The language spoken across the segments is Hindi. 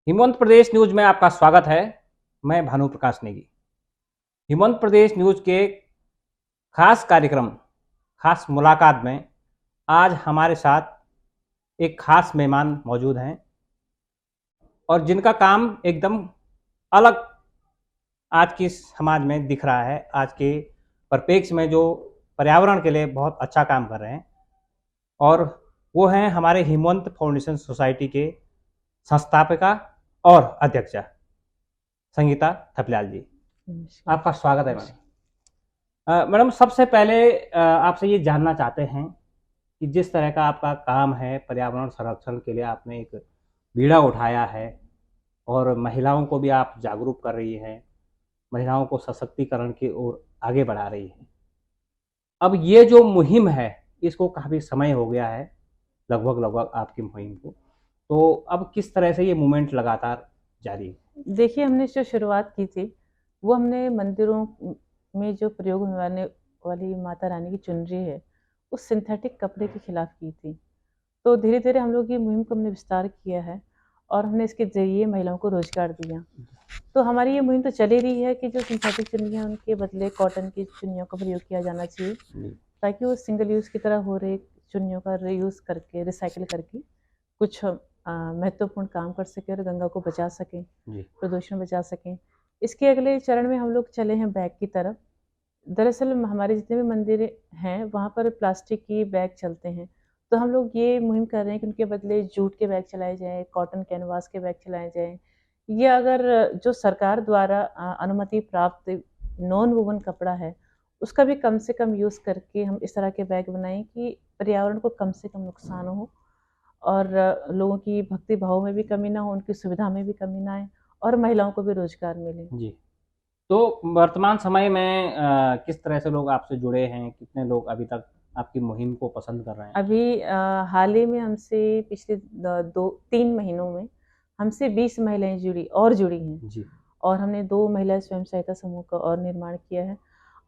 हिमवंत प्रदेश न्यूज में आपका स्वागत है। मैं भानु प्रकाश नेगी। हिमवंत प्रदेश न्यूज के खास कार्यक्रम, खास मुलाकात में आज हमारे साथ एक खास मेहमान मौजूद हैं और जिनका काम एकदम अलग आज की समाज में दिख रहा है। आज के परिप्रेक्ष्य में जो पर्यावरण के लिए बहुत अच्छा काम कर रहे हैं और वो हैं हमारे हिमवंत फाउंडेशन सोसाइटी के संस्थापिका और अध्यक्षा संगीता थपलियाल जी। नमस्कार। आपका स्वागत है मैडम। मैडम, सबसे पहले आपसे ये जानना चाहते हैं कि जिस तरह का आपका काम है, पर्यावरण संरक्षण के लिए आपने एक बीड़ा उठाया है और महिलाओं को भी आप जागरूक कर रही हैं, महिलाओं को सशक्तिकरण की ओर आगे बढ़ा रही हैं। अब ये जो मुहिम है, इसको काफ़ी समय हो गया है, लगभग आपकी मुहिम को, तो अब किस तरह से ये मूवमेंट लगातार जारी है? देखिए, हमने जो शुरुआत की थी, वो हमने मंदिरों में जो प्रयोग होने वाली माता रानी की चुनरी है, उस सिंथेटिक कपड़े के खिलाफ की थी। तो धीरे-धीरे हम लोग ये मुहिम को हमने विस्तार किया है और हमने इसके ज़रिए महिलाओं को रोज़गार दिया। तो हमारी ये मुहिम तो चल ही रही है कि जो सिंथेटिक चुन्नियाँ हैं, उनके बदले कॉटन की चुन्नियों का प्रयोग किया जाना चाहिए, ताकि वो सिंगल यूज़ की तरह हो रही चुन्नियों का रीयूज़ करके, रिसाइकिल करके कुछ महत्वपूर्ण काम कर सकें और गंगा को बचा सकें, प्रदूषण बचा सकें। इसके अगले चरण में हम लोग चले हैं बैग की तरफ। दरअसल हमारे जितने भी मंदिर हैं, वहाँ पर प्लास्टिक की बैग चलते हैं। तो हम लोग ये मुहिम कर रहे हैं कि उनके बदले जूट के बैग चलाए जाएँ, कॉटन कैनवास के बैग चलाए जाएँ। या अगर जो सरकार द्वारा अनुमति प्राप्त नॉन वूवन कपड़ा है, उसका भी कम से कम यूज़ करके हम इस तरह के बैग बनाएँ कि पर्यावरण को कम से कम नुकसान हो और लोगों की भक्ति भाव में भी कमी ना हो, उनकी सुविधा में भी कमी ना आए और महिलाओं को भी रोज़गार मिले। जी। तो वर्तमान समय में किस तरह से लोग आपसे जुड़े हैं? कितने लोग अभी तक आपकी मुहिम को पसंद कर रहे हैं? अभी हाल ही में हमसे पिछले 2-3 महीनों में हमसे 20 महिलाएँ जुड़ी हैं जी। और हमने 2 महिला स्वयं सहायता समूह का और निर्माण किया है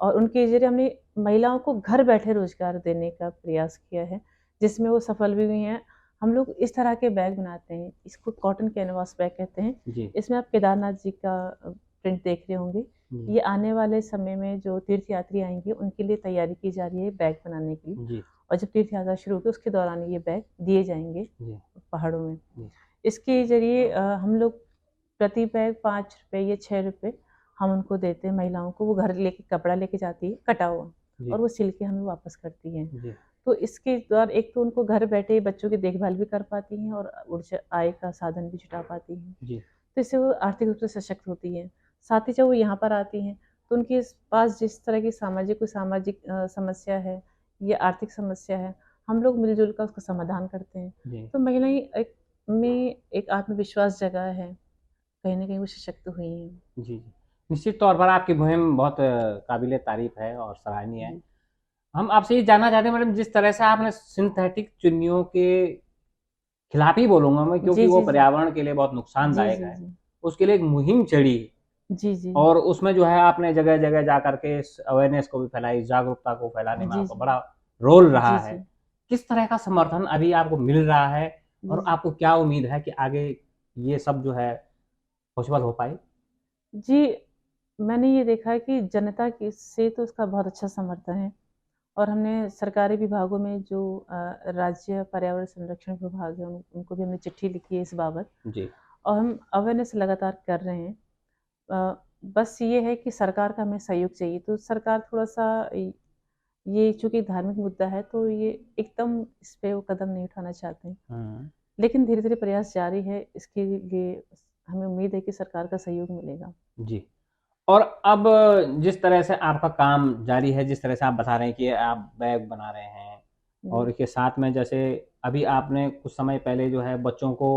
और उनके ज़रिए हमने महिलाओं को घर बैठे रोज़गार देने का प्रयास किया है, जिसमें वो सफल भी हुई हैं। हम लोग इस तरह के बैग बनाते हैं, इसको कॉटन कैनवास बैग कहते हैं। जी। इसमें आप केदारनाथ जी का प्रिंट देख रहे होंगे। जी। ये आने वाले समय में जो तीर्थयात्री आएँगे, उनके लिए तैयारी की जा रही है बैग बनाने की जी। और जब तीर्थ यात्रा शुरू होगी उसके दौरान ये बैग दिए जाएँगे जी। पहाड़ों में। जी। इसके ज़रिए हम लोग प्रति बैग ₹5 या ₹6 हम उनको देते हैं महिलाओं को, वो घर लेके कपड़ा लेके जाती है कटा हुआ जी। और वो सिल के हमें वापस करती हैं। जी। तो इसके द्वारा एक तो उनको घर बैठे बच्चों की देखभाल भी कर पाती हैं और ऊर्जा आय का साधन भी जुटा पाती हैं। जी। तो इससे वो आर्थिक रूप से सशक्त होती हैं। साथ ही जब वो यहाँ पर आती हैं, तो उनके पास जिस तरह की कोई सामाजिक समस्या है या आर्थिक समस्या है, हम लोग मिल-जुल कर उसका समाधान करते हैं। जी। तो महिलाएँ एक आत्मविश्वास जगा है, कहीं न कहीं वो सशक्त हुई हैं। जी। जी। निश्चित तौर पर आपकी मुहिम बहुत काबिले तारीफ़ है और सराहनीय है। जी। हम आपसे ये जानना चाहते हैं मैडम, जिस तरह से आपने सिंथेटिक चुन्नियों के खिलाफ ही बोलूँगा मैं, क्योंकि जी, वो जी, जी। पर्यावरण के लिए बहुत जी, नुकसानदायक जी, है। जी। उसके लिए एक मुहिम छेड़ी जी, जी। और उसमें जो है आपने जगह-जगह जा कर के इस अवेयरनेस को भी फैलाई, जागरूकता को फैलाने में जी, आपका जी। बड़ा रोल रहा जी, है। जी। किस तरह का समर्थन अभी आपको मिल रहा है जी, और जी। आपको क्या उम्मीद है कि आगे ये सब जो है पॉसिबल हो पाए? जी, मैंने ये देखा है कि जनता की से तो उसका बहुत अच्छा समर्थन है और हमने सरकारी विभागों में जो राज्य पर्यावरण संरक्षण विभाग है उनको भी हमने चिट्ठी लिखी है इस बाबत जी। और हम अवेयरनेस लगातार कर रहे हैं। बस ये है कि सरकार का हमें सहयोग चाहिए, तो सरकार थोड़ा-सा ये चूँकि धार्मिक मुद्दा है तो ये एकदम इस पे वो कदम नहीं उठाना चाहते हैं। हुँ। लेकिन धीरे-धीरे प्रयास जारी है, इसके लिए हमें उम्मीद है कि सरकार का सहयोग मिलेगा। जी। और अब जिस तरह से आपका काम जारी है, जिस तरह से आप बता रहे हैं कि आप बैग बना रहे हैं और जी। इसके साथ में जैसे अभी आपने कुछ समय पहले जो है बच्चों को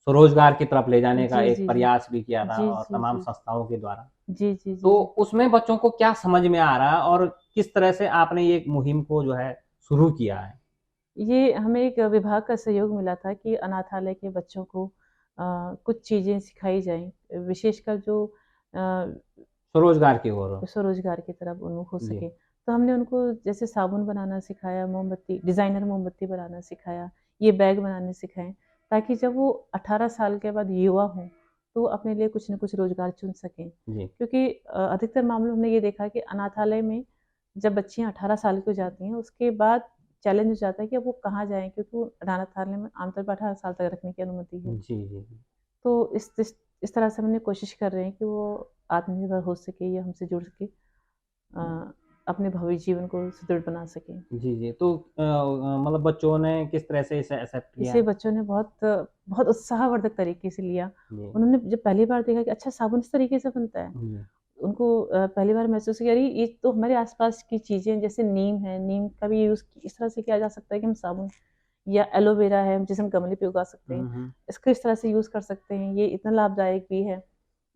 स्वरोजगार की तरफ ले जाने का जी, एक जी, जी। प्रयास भी किया था जी, और जी, तमाम जी। संस्थाओं के द्वारा। जी, जी, जी, तो जी। उसमें बच्चों को क्या समझ में आ रहा है और किस तरह से आपने ये मुहिम को जो है शुरू किया है? ये हमें एक विभाग का सहयोग मिला था कि अनाथालय के बच्चों को कुछ चीज़ें सिखाई जाएँ, विशेषकर जो स्वरोजगार की ओर। स्वरोजगार की तरफ उन्मुख हो जी। सकें। तो हमने उनको जैसे साबुन बनाना सिखाया, डिज़ाइनर मोमबत्ती बनाना सिखाया, ये बैग बनाने सिखाएँ, ताकि जब वो 18 साल के बाद युवा हों, तो वो अपने लिए कुछ न कुछ रोज़गार चुन सकें। जी, क्योंकि अधिकतर मामलों में हमने ये देखा कि अनाथालय में जब बच्चियाँ 18 साल की हो जाती हैं, उसके बाद चैलेंज हो जाता है कि अब वो कहाँ जाएँ, क्योंकि वो अनाथालय में आमतौर पर 18 साल तक रखने की अनुमति है। जी, जी, जी। तो इस तरह से हम ये कोशिश कर रहे हैं कि वो आत्मनिर्भर हो सके या हमसे जुड़ सके, अपने भावी जीवन को सुदृढ़ बना सकें। जी, जी। तो मतलब बच्चों ने किस तरह से इसे एक्सेप्ट इसे किया? बच्चों ने बहुत बहुत उत्साहवर्धक तरीके से लिया। जी, उन्होंने जब पहली बार देखा कि अच्छा, साबुन इस तरीके से बनता है, जी, उनको पहली बार महसूस किया, अरे ये तो हमारे आस-पास की चीज़ें हैं, जैसे नीम है, नीम का भी यूज़ इस तरह से किया जा सकता है कि हम साबुन, या एलोवेरा है जिसे हम गमले पे उगा सकते हैं, हुँ, हुँ। इसको इस तरह से यूज़ कर सकते हैं, ये इतना लाभदायक भी है।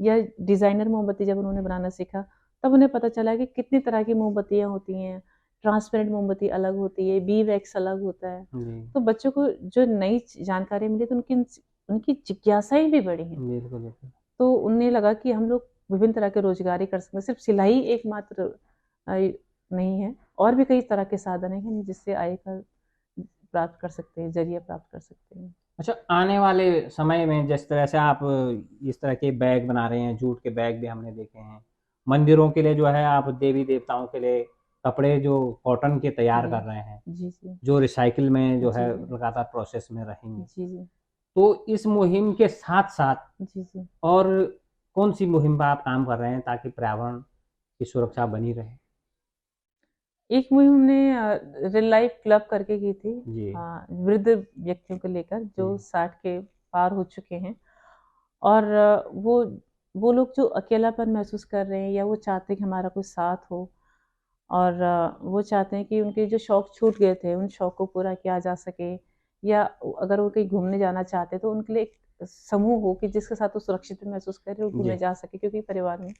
या डिज़ाइनर मोमबत्ती जब उन्होंने बनाना सीखा, तब उन्हें पता चला कि कितनी तरह की मोमबत्तियाँ होती हैं, ट्रांसपेरेंट मोमबत्ती अलग होती है, बी वैक्स अलग होता है। जी, तो बच्चों को जो नई जानकारी मिली, तो उनकी जिज्ञासाएँ भी बढ़ी हैं। बिल्कुल, बिल्कुल। तो उन्हें लगा कि हम लोग विभिन्न तरह के रोज़गार ही कर सकते हैं, सिर्फ़ सिलाई एकमात्र नहीं है, और भी कई तरह के साधन हैं कि हम जिससे आय का प्राप्त कर सकते हैं, ज़रिया प्राप्त कर सकते हैं। अच्छा, आने वाले समय में जिस तरह से आप इस तरह के बैग बना रहे हैं, जूट के बैग भी हमने देखे हैं। मंदिरों के लिए जो है आप देवी-देवताओं के लिए कपड़े जो कॉटन के तैयार जी। कर रहे हैं, जी, जी। जो रिसाइकिल में जो जी, है जी। लगातार प्रोसेस में रहेंगे। जी, जी। तो इस मुहिम के साथ-साथ जी, जी। और कौन-सी मुहिम पे आप काम कर रहे हैं ताकि पर्यावरण की सुरक्षा बनी रहे? एक मुहिम हमने रियल लाइफ क्लब करके की थी, जी, वृद्ध व्यक्तियों को लेकर जो जी, 60 के पार हो चुके हैं, और वो लोग जो अकेलापन महसूस कर रहे हैं, या वो चाहते हैं कि हमारा कोई साथ हो, और वो चाहते हैं कि उनके जो शौक छूट गए थे, उन शौक को पूरा किया जा सके, या अगर वो कहीं घूमने जाना चाहते हैं, तो उनके लिए एक समूह हो कि जिसके साथ वो सुरक्षित महसूस करे और घूमने जी, जा सके, क्योंकि परिवार में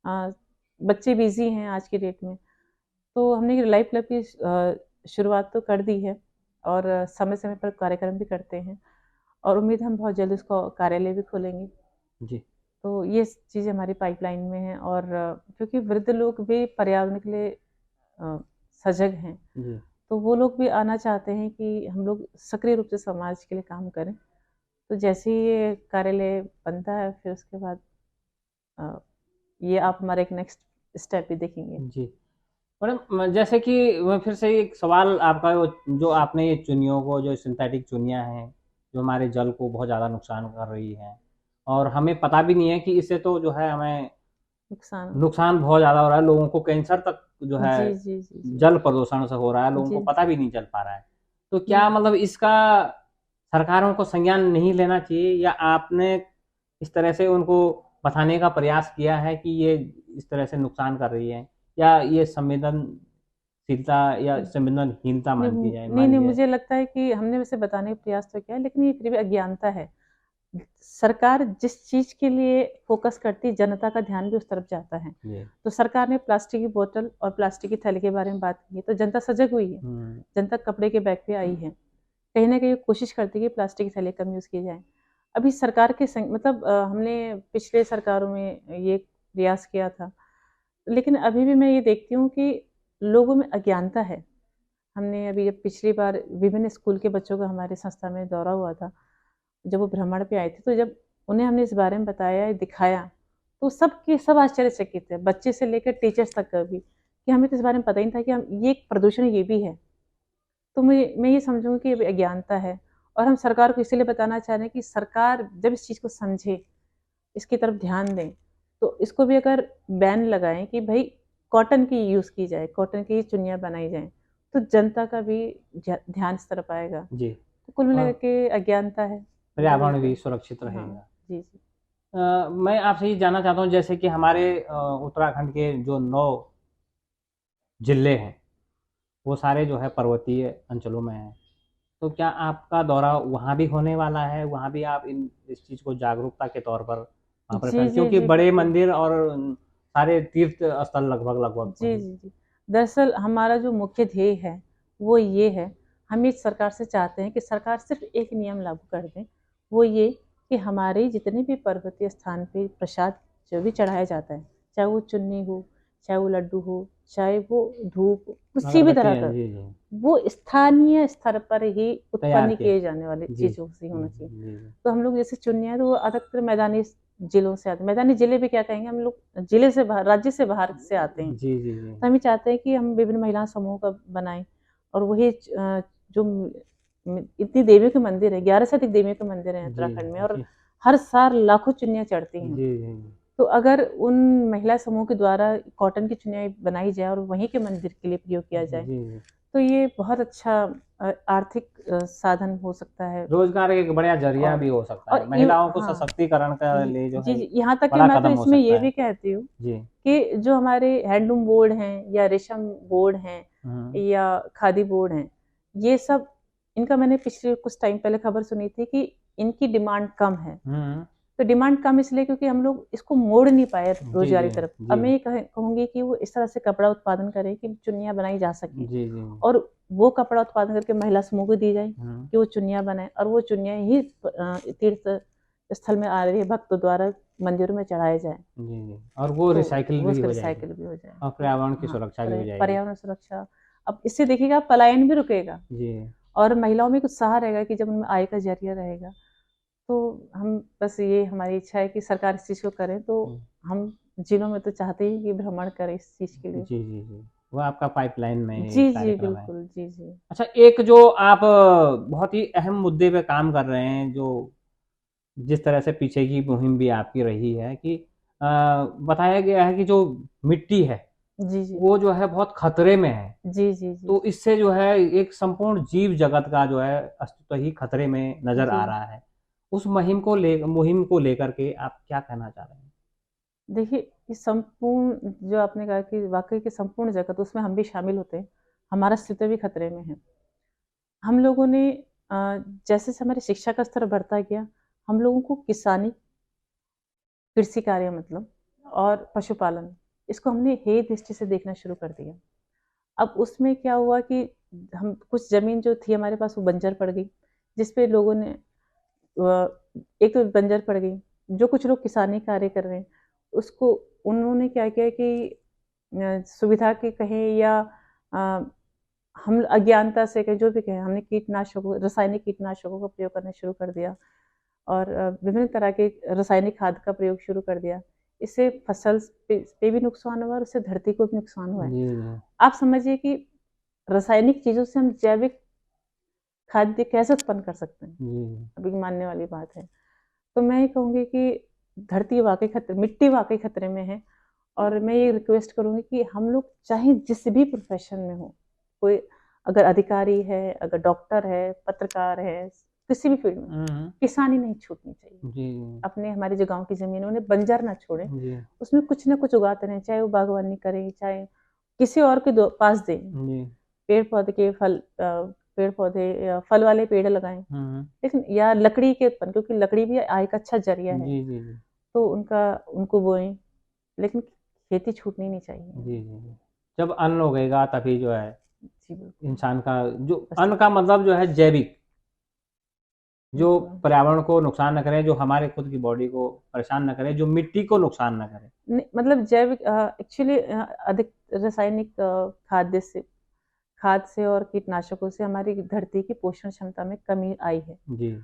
अ, बच्चे बिज़ी हैं आज की डेट में। तो हमने लाइव क्लब की शुरुआत तो कर दी है, और समय-समय पर कार्यक्रम भी करते हैं, और उम्मीद है हम बहुत जल्द उसका कार्यालय भी खोलेंगे। जी, तो ये चीज़ें हमारी पाइपलाइन में हैं, और क्योंकि वृद्ध लोग भी पर्यावरण के लिए अ, सजग हैं, जी। तो वो लोग भी आना चाहते हैं कि हम लोग सक्रिय रूप से समाज के लिए काम करें। तो जैसे ही ये कार्यालय बनता है, फिर उसके बाद अ, ये आप हमारा एक नेक्स्ट स्टेप भी देखेंगे। जी। मैडम जैसे कि मैं फिर से एक सवाल आपका वो जो आपने ये चुन्नियों को जो सिंथेटिक चुन्नियाँ हैं, जो हमारे जल को बहुत ज़्यादा नुकसान कर रही हैं और हमें पता भी नहीं है कि इससे तो जो है हमें नुकसान। नुकसान बहुत ज़्यादा हो रहा है, लोगों को कैंसर तक जो है जी, जी, जी, जी। जल प्रदूषण से हो रहा है, लोगों को जी, पता भी नहीं चल पा रहा है। तो जी। क्या मतलब इसका सरकारों को संज्ञान नहीं लेना चाहिए या आपने इस तरह से उनको बताने का प्रयास किया है कि ये इस तरह से नुकसान कर रही है? या ये संवेदनशीलता या संवेदनहीनता नहीं, मान नहीं, ली जाए? मुझे लगता है कि हमने वैसे बताने का प्रयास तो किया है, लेकिन ये फिर भी अज्ञानता है। सरकार जिस चीज़ के लिए फ़ोकस करती है, जनता का ध्यान भी उस तरफ जाता है। जी। तो सरकार ने प्लास्टिक की बोतल और प्लास्टिक की थैली के बारे में बात की है, तो जनता सजग हुई है। हुँ, जनता कपड़े के बैग पे आई है। कहीं न कहीं कोशिश करती है कि प्लास्टिक की थैली कम यूज़ की जाए। अभी सरकार के मतलब हमने पिछले सरकारों में ये प्रयास किया था। लेकिन अभी भी मैं ये देखती हूँ कि लोगों में अज्ञानता है। हमने अभी जब पिछली बार विभिन्न स्कूल के बच्चों का हमारे संस्था में दौरा हुआ था, जब वो भ्रमण पे आए थे, तो जब उन्हें हमने इस बारे में बताया, दिखाया, तो सब के सब आश्चर्यचकित थे, बच्चे से लेकर टीचर्स तक का भी, कि हमें तो इस बारे में पता ही नहीं था कि हम ये एक प्रदूषण ये भी है। तो मैं ये समझूँगी कि ये अज्ञानता है, और हम सरकार को इसीलिए बताना चाह रहे हैं कि सरकार जब इस चीज़ को समझे, इसकी तरफ ध्यान दें, तो इसको भी अगर बैन लगाएँ कि भई कॉटन की यूज़ की जाए, कॉटन की ही चुन्नियाँ बनाई जाएँ, तो जनता का भी ध्यान इस तरफ आएगा। जी। तो कुल मिला और के अज्ञानता है, मुझे पर्यावरण लगता भी है। सुरक्षित हाँ, रहेगा। जी, जी। मैं आपसे ये जानना चाहता हूँ जैसे कि हमारे उत्तराखंड के जो 9 जिले हैं, वो सारे जो है पर्वतीय अंचलों में हैं। तो क्या आपका दौरा वहाँ भी होने वाला है? वहाँ भी आप इस चीज़ को जागरूकता के तौर पर वहाँ पर जी, करें जी, क्योंकि जी, बड़े बिल्कुल। मंदिर और सारे तीर्थ स्थल लगभग जी, वहीं। जी, जी। दरअसल हमारा जो मुख्य ध्येय है, वो ये है, हम इस सरकार से चाहते हैं कि सरकार सिर्फ़ एक नियम लागू कर दें, वो ये कि हमारे जितने भी पर्वतीय स्थान पे प्रसाद जो भी चढ़ाया जाता है, चाहे वो चुन्नी हो, चाहे वो लड्डू हो, चाहे वो धूप हो, किसी भी तरह अगरबत्तियाँ का, जी, जी। वो स्थानीय स्तर पर ही तैयार उत्पन्न किए। किए जाने वाली जी। चीज़ों से होना चाहिए। जी, जी। तो हम लोग जैसे चुन्नियाँ, तो वो अधिकतर मैदानी जिलों से आते, मैदानी जिले भी क्या कहेंगे, हम लोग जिले से बाहर, राज्य से बाहर से आते हैं। जी जी जी तो हम ये चाहते हैं कि हम विभिन्न महिला समूह का बनाएं, और वही जो इतनी देवियों के मंदिर है, 11 से अधिक देवियों के मंदिर हैं जी उत्तराखंड में, और जी हर साल लाखों चुन्नियाँ चढ़ती हैं। जी जी तो अगर उन महिला समूह के द्वारा कॉटन की चुन्नियाँ बनाई जाए और वहीं के मंदिर के लिए प्रयोग किया जाए, जी तो ये बहुत अच्छा आर्थिक साधन हो सकता है। रोजगार एक बढ़िया जरिया और भी हो सकता है, और महिलाओं को हाँ, सशक्तिकरण का लिए जो जी, है जी, यहाँ तक कि बड़ा मैं तो कदम हो इसमें ये सकता भी है। कहती हूँ जी कि जो हमारे हैंडलूम बोर्ड हैं या रेशम बोर्ड हैं हम्म या खादी बोर्ड हैं, ये सब, इनका मैंने पिछले कुछ टाइम पहले खबर सुनी थी कि इनकी डिमांड कम है। हम्म तो डिमांड कम इसलिए क्योंकि हम लोग इसको मोड़ नहीं पाए जी रोजगार जी की तरफ। अब जी मैं ये कहूंगी कि वो इस तरह से कपड़ा उत्पादन करें कि चुन्नियाँ बनाई जा सकें, जी जी और वो कपड़ा उत्पादन करके महिला समूह को दी जाए हम्म कि वो चुन्नियाँ बनाए, और वो चुन्नियाँ ही तीर्थ स्थल में आ रहे भक्तों द्वारा मंदिरों में चढ़ाए जाए, जी जी और वो तो रिसाइकिल वो भी उसका हो जाएगी रिसाइकिल भी हो जाए। और तो पर्यावरण की हाँ, सुरक्षा भी हो जाएगी। पर्यावरण सुरक्षा, अब इससे देखिएगा पलायन भी रुकेगा, जी और महिलाओं में एक उत्साह रहेगा कि जब उनमें आय का जरिया रहेगा। तो हम बस ये हमारी इच्छा है कि सरकार इस चीज़ को करे, तो हम्म, हम जिलों में तो चाहते ही कि भ्रमण करें इस चीज़ के लिए। जी जी जी वो आपका पाइपलाइन में जी, एक जी, कार्यक्रम है। बिल्कुल। जी, जी। अच्छा, एक जो आप बहुत ही अहम मुद्दे पे काम कर रहे हैं, जो जिस तरह से पीछे की मुहिम भी आपकी रही है कि बताया गया है कि जो मिट्टी है जी, जी। वो जो है बहुत खतरे में है। जी, जी, जी। तो इससे जो है एक संपूर्ण जीव जगत का जो है अस्तित्व ही खतरे में नजर जी। आ रहा है। उस मुहिम को लेकर के आप क्या कहना चाह रहे हैं? देखिए, ये संपूर्ण जो आपने कहा कि वाक़ई की संपूर्ण जगत, उसमें हम भी शामिल होते हैं। हमारा अस्तित्व भी खतरे में है। हम लोगों ने जैसे-जैसे हमारी शिक्षा का स्तर बढ़ता गया, हम लोगों को किसानी, कृषि कार्य मतलब, और पशुपालन, इसको हमने हेय दृष्टि से देखना शुरू कर दिया। अब उसमें क्या हुआ कि हम कुछ ज़मीन जो थी हमारे पास वो बंजर पड़ गई, जिस पे लोगों ने एक तो बंजर पड़ गई, जो कुछ लोग किसानी कार्य कर रहे हैं, उसको उन्होंने क्या किया कि सुविधा के कहें या अ, हम अज्ञानता से कहें, जो भी कहें, हमने कीटनाशकों, रासायनिक कीटनाशकों का प्रयोग करना शुरू कर दिया, और विभिन्न तरह के रासायनिक खाद का प्रयोग शुरू कर दिया। इससे फसल पे भी नुकसान हुआ और उससे धरती को भी नुकसान हुआ है। जी जी आप समझिए कि रासायनिक चीज़ों से हम जैविक खाद्य कैसे उत्पन्न कर सकते हैं? जी अभी मानने वाली बात है। तो मैं ये कहूँगी कि धरती वाक़ई खतरे, मिट्टी वाक़ई खतरे में है, और मैं ये रिक्वेस्ट करूँगी कि हम लोग चाहे जिस भी प्रोफ़ेशन में हों, कोई अगर अधिकारी है, अगर डॉक्टर है, पत्रकार है, किसी भी फ़ील्ड में, हम्म किसानी नहीं छूटनी चाहिए। जी अपने हमारे जो गाँव की ज़मीन है, उन्हें बंजर ना छोड़ें, जी उसमें कुछ ना कुछ उगाते रहें, चाहे वो बागवानी करें, चाहे किसी और के दो पास दें। जी पेड़-पौधे के पेड़-पौधे या फल वाले पेड़ लगाएँ। हम्म लेकिन या लकड़ी के उत्पन्न, क्योंकि लकड़ी भी आय का अच्छा ज़रिया है, जी जी जी तो उनको बोएँ, लेकिन खेती छूटनी नहीं जी चाहिए। जी जब अन्न उगेगा तभी जो है जी, बिल्कुल। इंसान का जो बस अन्न का मतलब जो है जैविक, जो बिल्कुल। पर्यावरण को नुकसान न करे, जो हमारे खुद की बॉडी को परेशान न करे, जो मिट्टी को नुकसान न करे। मतलब जैविक एक्चुअली अधिक रासायनिक खाद से और कीटनाशकों से हमारी धरती की पोषण क्षमता में कमी आई है। जी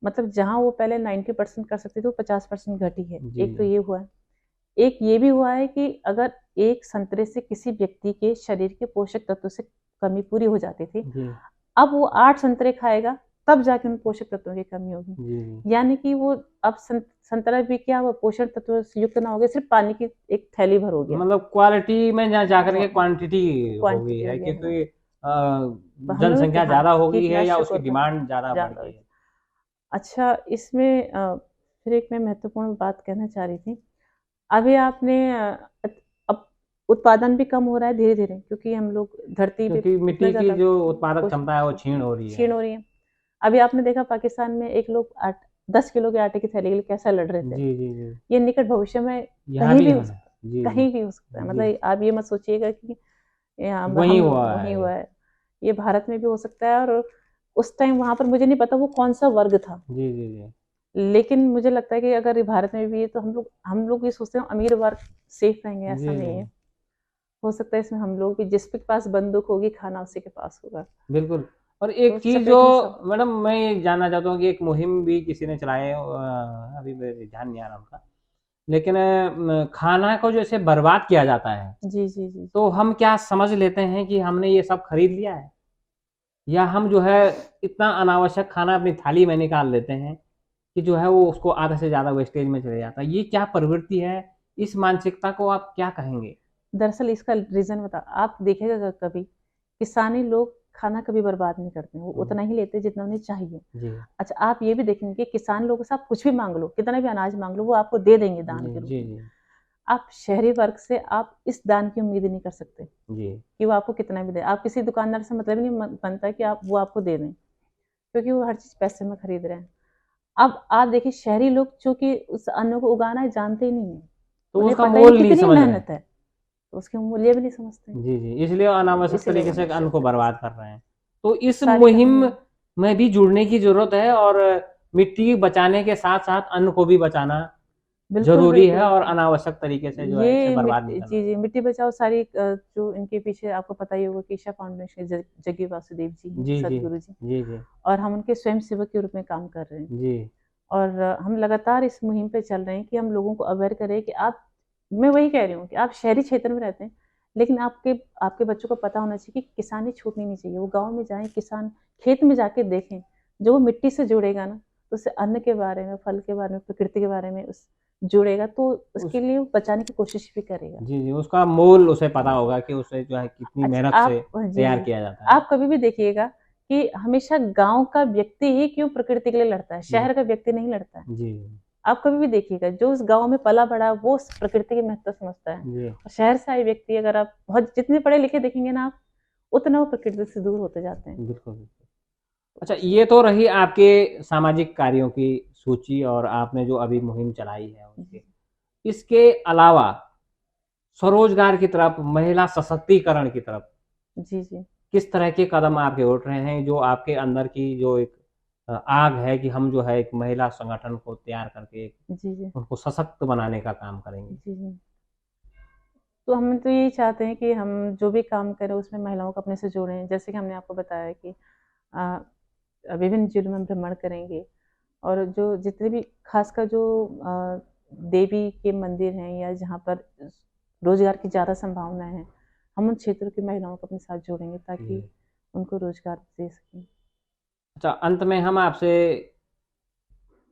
मतलब जहाँ वो पहले 90% कर सकती थी, वो 50% घटी है। जी एक तो ये हुआ है। एक ये भी हुआ है कि अगर एक संतरे से किसी व्यक्ति के शरीर के पोषक तत्व से कमी पूरी हो जाती थी, जी अब वो 8 संतरे खाएगा, तब जाके उन पोषक तत्वों की कमी होगी। जी जी यानी कि वो अब संतरा भी क्या, वो पोषण तत्व से युक्त ना हो गया, सिर्फ़ पानी की एक थैली भर हो गया। मतलब क्वालिटी में जा जाकर वो के क्वांटिटी हो गई क्वांटिटी हो है, गया है। क्योंकि हम लोग जनसंख्या हाँ, ज़्यादा हो गई है या कीटनाशक उसकी और डिमांड ज़्यादा बढ़ ज़्यादा हो गई है? गया। अच्छा, इसमें फिर एक मैं महत्वपूर्ण बात कहना चाह रही थी। अभी आपने अब उत्पादन भी कम हो रहा है धीरे-धीरे, क्योंकि हम लोग धरती पे क्योंकि इतना मिट्टी की ज़्यादा जो उत्पादक कुछ क्षमता है वो क्षीण हो रही क्षीण है। हो रही है। अभी आपने देखा पाकिस्तान में एक लोग 10 किलो के आटे की थैली के लिए कैसा लड़ रहे थे। जी जी जी ये निकट भविष्य में यहाँ भी हो है। सकता जी है, जी कहीं भी हो सकता है। जी मतलब आप ये मत सोचिएगा कि यहाँ वही हम हुआ वहीं है। हुआ है। ये भारत में भी हो सकता है, और उस टाइम वहाँ पर मुझे नहीं पता वो कौन-सा वर्ग था। जी जी जी लेकिन मुझे लगता है कि अगर ये भारत में भी है, तो हम लोग ये सोचते हैं अमीर वर्ग सेफ रहेंगे, ऐसा जी नहीं जी है। हो सकता है इसमें हम लोग भी, जिसके पास बंदूक होगी, खाना उसी के पास होगा। बिल्कुल। और तो एक उस चीज़ जो चपेट में सब मैडम मैं ये जानना चाहता हूँ कि एक मुहिम भी किसी ने चलाई है, अभी मेरे ध्यान नहीं आ रहा उनका, लेकिन खाना को जैसे बर्बाद किया जाता है, जी, जी, जी। तो हम क्या समझ लेते हैं कि हमने ये सब खरीद लिया है? या हम जो है इतना अनावश्यक खाना अपनी थाली में निकाल लेते हैं कि जो है वो उसको आधे से ज़्यादा वेस्टेज में चले जाता है। ये क्या प्रवृत्ति है? इस मानसिकता को आप क्या कहेंगे? दरअसल इसका रीज़न आप देखिएगा कभी, किसानी लोग खाना कभी बर्बाद नहीं करते हैं, वो हुँ। उतना ही लेते हैं जितना उन्हें चाहिए। जी। अच्छा, आप ये भी देखेंगे कि किसान लोगों से आप कुछ भी माँग लो, कितना भी अनाज माँग लो, वो आपको दे देंगे दान जी, के रूप जी, में। जी। आप शहरी वर्ग से आप इस दान की उम्मीद नहीं कर सकते जी। कि वो आपको कितना भी दे। आप किसी दुकानदार से मतलब ही नहीं बनता कि वो आपको दे दें, क्योंकि वो हर चीज़ पैसे में खरीद रहे हैं। अब आप देखिए शहरी लोग चूँकि उस अन्न को उगाना जानते ही नहीं हैं, तो उन्हें उसका पता ही नहीं मोल नहीं कितनी समझ रहे हैं। मेहनत है, तो उसके मूल्य भी नहीं समझते हैं। जी, जी। इसलिए अनावश्यक इसीलिए वो तरीके से अन्न अनावश्यक को तरीके बर्बाद से कर रहे हैं। तो इस सारी मुहिम में भी जुड़ने की ज़रूरत है और मिट्टी बचाने के साथ-साथ अन्न को भी बचाना बिल्कुल, ज़रूरी है बिल्कुल। और अनावश्यक तरीके से जो है इसे ये बर्बाद नहीं करना जी, जी, चाहिए। मिट्टी बचाओ सारी जो इनके पीछे आपको पता ही होगा कि ईशा फाउंडेशन जग्गी वासुदेव जी हैं, जी, जी। सद्गुरु जी जी, जी। और हम उनके स्वयंसेवक के रूप में काम कर रहे हैं। जी। और हम लगातार इस मुहिम पे चल रहे हैं कि हम लोगों को अवेयर करें कि आप मैं वही कह रही हूँ कि आप शहरी क्षेत्र में रहते हैं, लेकिन आपके आपके बच्चों को पता होना चाहिए कि किसानी छूटनी नहीं चाहिए। वो गाँव में जाएँ, किसान खेत में जाके देखें। जो वो मिट्टी से जुड़ेगा ना, तो उससे अन्न के बारे में, फल के बारे में, प्रकृति के बारे में उस जुड़ेगा, तो उसके उस लिए वो बचाने की कोशिश भी करेगा। जी, जी, उसका मोल उसे पता होगा कि उसे जो है कितनी मेहनत अच्छा से आप जी, तैयार जी। किया जाता है। आप कभी भी देखिएगा कि हमेशा गाँव का व्यक्ति ही क्यों प्रकृति के लिए लड़ता है, जी, शहर का व्यक्ति नहीं लड़ता है। जी, आप कभी भी देखिएगा जो उस गाँव में पला-बड़ा है, वो उस प्रकृति की महत्ता समझता है। जी, और शहर से आए व्यक्ति अगर आप बहुत जितने पढ़े-लिखे देखेंगे ना आप, उतना वो प्रकृति से दूर होते जाते हैं। बिल्कुल, बिल्कुल। अच्छा, ये तो रही आपके सामाजिक कार्यों की सूची और आपने जो अभी मुहिम चलाई है जी, उसके। इसके अलावा स्वरोजगार की तरफ, महिला सशक्तिकरण की तरफ जी, जी। किस तरह के कदम आपके उठ रहे हैं जो आपके अंदर की जो एक आग है कि हम जो है एक महिला संगठन को तैयार करके जी, जी। उनको सशक्त बनाने का काम करेंगे? जी, जी। तो हम तो यही चाहते हैं कि हम जो भी काम करें उसमें महिलाओं को अपने से जोड़ें। जैसे कि हमने आपको बताया कि अ, विभिन्न जिलों में भ्रमण करेंगे और जो जितने भी खासकर जो देवी के मंदिर हैं या जहाँ पर रोज़गार की ज़्यादा संभावनाएँ हैं, हम उन क्षेत्रों की महिलाओं को अपने साथ जोड़ेंगे ताकि जी। उनको रोज़गार दे सकें। अच्छा, अंत में हम आपसे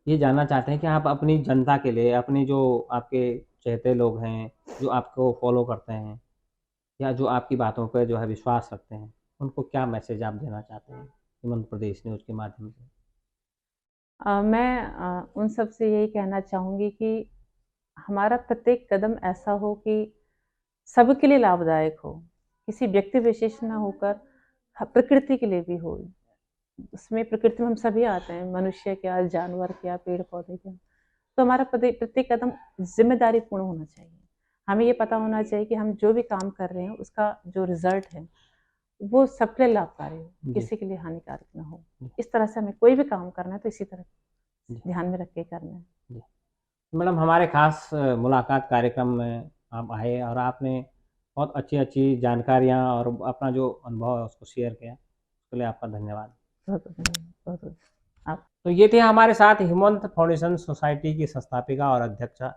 ये जानना चाहते हैं कि आप अपनी जनता के लिए, अपनी जो आपके चहेते लोग हैं, जो आपको फ़ॉलो करते हैं या जो आपकी बातों पे जो है विश्वास रखते हैं, उनको क्या मैसेज आप देना चाहते हैं हिमंत प्रदेश न्यूज़ के माध्यम से? मैं उन सब से यही कहना चाहूँगी कि हमारा प्रत्येक कदम ऐसा हो कि सबके लिए लाभदायक हो, किसी व्यक्ति विशेष ना होकर प्रकृति के लिए भी हो। उसमें प्रकृति में हम सभी आते हैं, मनुष्य क्या, जानवर क्या, पेड़-पौधे क्या। तो हमारा प्रत्येक कदम ज़िम्मेदारीपूर्ण होना चाहिए। हमें ये पता होना चाहिए कि हम जो भी काम कर रहे हैं, उसका जो रिज़ल्ट है, वो सबके लिए लाभकारी हो, जी, किसी के लिए हानिकारक ना हो। जी, इस तरह से हमें कोई भी काम करना है, तो इसी तरह जी, ध्यान में रख के करना है। जी। मैडम, हमारे ख़ास मुलाकात कार्यक्रम में आप आए और आपने बहुत अच्छी-अच्छी जानकारियाँ और अपना जो अनुभव है उसको शेयर किया। उसके लिए आपका धन्यवाद। बहुत-बहुत धन्यवाद। बहुत-बहुत आप तो ये थे हमारे साथ हिमवंत फाउंडेशन सोसाइटी की संस्थापिका और अध्यक्षा